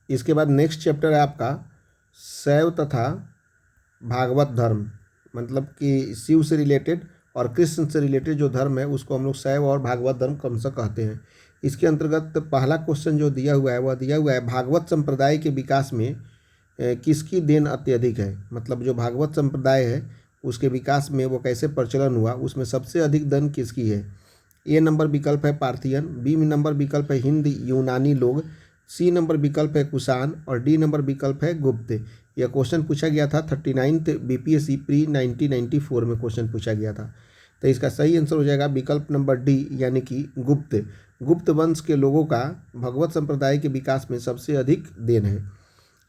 इसके बाद next chapter है आपका शैव तथा भागवत धर्म, मतलब कि शिव से रिलेटेड और कृष्ण से रिलेटेड जो धर्म है उसको हम लोग शैव और भागवत धर्म क्रमशः कहते हैं। इसके अंतर्गत पहला क्वेश्चन जो दिया हुआ है वह दिया हुआ है भागवत संप्रदाय के विकास में किसकी देन अत्यधिक है। मतलब जो भागवत संप्रदाय है उसके विकास में वो कैसे प्रचलन हुआ, उसमें सबसे अधिक देन किसकी है। ए नंबर विकल्प है पार्थियन, बी नंबर विकल्प है हिंद यूनानी लोग, सी नंबर विकल्प है कुषाण और डी नंबर विकल्प है गुप्त। यह क्वेश्चन पूछा गया था 39th बीपीएससी प्री 1994 में क्वेश्चन पूछा गया था। तो इसका सही आंसर हो जाएगा विकल्प नंबर डी यानी कि गुप्त। गुप्त वंश के लोगों का भगवत संप्रदाय के विकास में सबसे अधिक देन है।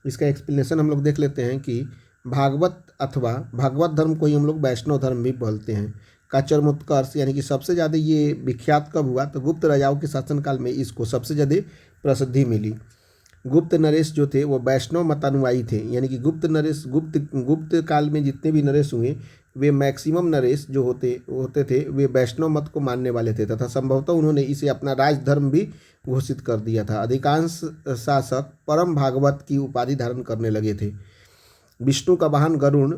इसका एक्सप्लेनेशन हम लोग देख लेते हैं कि भागवत अथवा भागवत धर्म को ही हम लोग वैष्णव धर्म भी बोलते हैं का चरमोत्कर्ष यानी कि सबसे ज़्यादा ये विख्यात कब हुआ, तो गुप्त राजाओं के शासनकाल में इसको सबसे ज़्यादा प्रसिद्धि मिली। गुप्त नरेश जो थे वो वैष्णव मतानुयायी थे, यानी कि गुप्त काल में जितने भी नरेश हुए वे मैक्सिमम नरेश जो होते थे वे वैष्णव मत को मानने वाले थे तथा संभवतः उन्होंने इसे अपना राजधर्म भी घोषित कर दिया था। अधिकांश शासक परम भागवत की उपाधि धारण करने लगे थे। विष्णु का वाहन गरुड़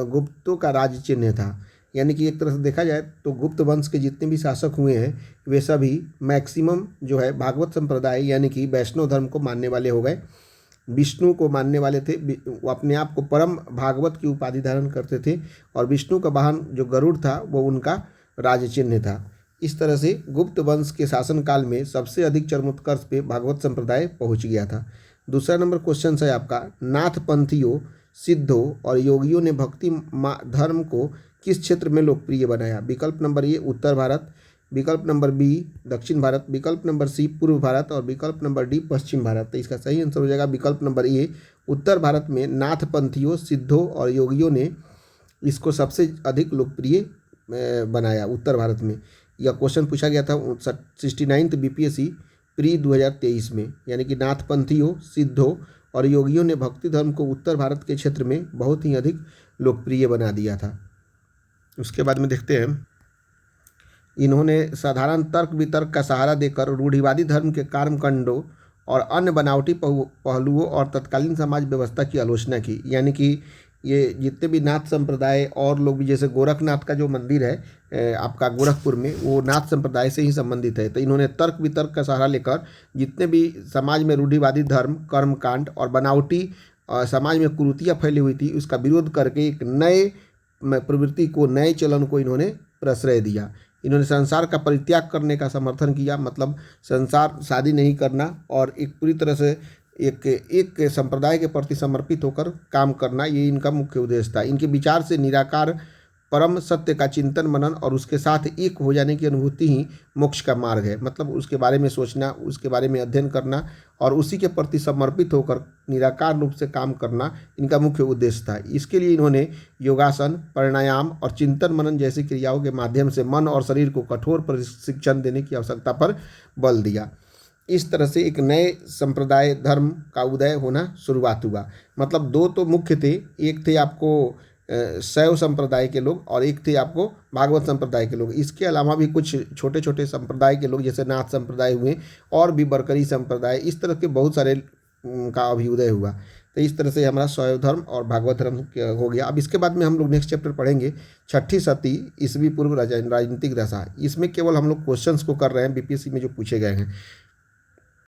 गुप्तों का राज चिन्ह था, यानी कि एक तरह से देखा जाए तो गुप्त वंश के जितने भी शासक हुए हैं वे सभी मैक्सिमम जो है भागवत संप्रदाय यानी कि वैष्णव धर्म को मानने वाले हो गए। विष्णु को मानने वाले थे, वो अपने आप को परम भागवत की उपाधि धारण करते थे और विष्णु का वाहन जो गरुड़ था वो उनका राज चिन्ह था। इस तरह से गुप्त वंश के शासनकाल में सबसे अधिक चरमोत्कर्ष पे भागवत संप्रदाय पहुंच गया था। दूसरा नंबर क्वेश्चन है आपका नाथ पंथियों, सिद्धों और योगियों ने भक्ति धर्म को किस क्षेत्र में लोकप्रिय बनाया। विकल्प नंबर ए उत्तर भारत, विकल्प नंबर बी दक्षिण भारत, विकल्प नंबर सी पूर्व भारत और विकल्प नंबर डी पश्चिम भारत। तो इसका सही आंसर हो जाएगा विकल्प नंबर ए उत्तर भारत में नाथ पंथियों, सिद्धों और योगियों ने इसको सबसे अधिक लोकप्रिय बनाया उत्तर भारत में। यह क्वेश्चन पूछा गया था 69th बीपीएससी प्री 2023 में, यानी कि नाथ पंथियों, सिद्धों और योगियों ने भक्ति धर्म को उत्तर भारत के क्षेत्र में बहुत ही अधिक लोकप्रिय बना दिया था। उसके बाद में देखते हैं इन्होंने साधारण तर्क वितर्क का सहारा देकर रूढ़िवादी धर्म के कर्मकांडों और अन्य बनावटी पहलुओं और तत्कालीन समाज व्यवस्था की आलोचना की। यानी कि ये जितने भी नाथ संप्रदाय और लोग भी, जैसे गोरखनाथ का जो मंदिर है आपका गोरखपुर में, वो नाथ संप्रदाय से ही संबंधित है। तो इन्होंने तर्क वितर्क का सहारा लेकर जितने भी समाज में रूढ़िवादी धर्म, कर्मकांड और बनावटी समाज में कुरीतियाँ फैली हुई थी उसका विरोध करके एक नए प्रवृत्ति को, नए चलन को इन्होंने प्रश्रय दिया। इन्होंने संसार का परित्याग करने का समर्थन किया, मतलब संसार शादी नहीं करना और एक पूरी तरह से एक संप्रदाय के प्रति समर्पित होकर काम करना, ये इनका मुख्य उद्देश्य था। इनके विचार से निराकार परम सत्य का चिंतन मनन और उसके साथ एक हो जाने की अनुभूति ही मोक्ष का मार्ग है। मतलब उसके बारे में सोचना, उसके बारे में अध्ययन करना और उसी के प्रति समर्पित होकर निराकार रूप से काम करना इनका मुख्य उद्देश्य था। इसके लिए इन्होंने योगासन, प्राणायाम और चिंतन मनन जैसी क्रियाओं के माध्यम से मन और शरीर को कठोर प्रशिक्षण देने की आवश्यकता पर बल दिया। इस तरह से एक नए संप्रदाय धर्म का उदय होना शुरुआत हुआ। मतलब दो तो मुख्य थे, एक थे आपको शैव संप्रदाय के लोग और एक थे आपको भागवत संप्रदाय के लोग। इसके अलावा भी कुछ छोटे छोटे संप्रदाय के लोग जैसे नाथ संप्रदाय हुए और भी बरकरी संप्रदाय, इस तरह के बहुत सारे का अभ्युदय हुआ। तो इस तरह से हमारा शैव धर्म और भागवत धर्म हो गया। अब इसके बाद में हम लोग नेक्स्ट चैप्टर पढ़ेंगे छठी सती ईस्वी पूर्व राजनीतिक दशा। इसमें केवल हम लोग क्वेश्चंस को कर रहे हैं बीपीएससी में जो पूछे गए हैं।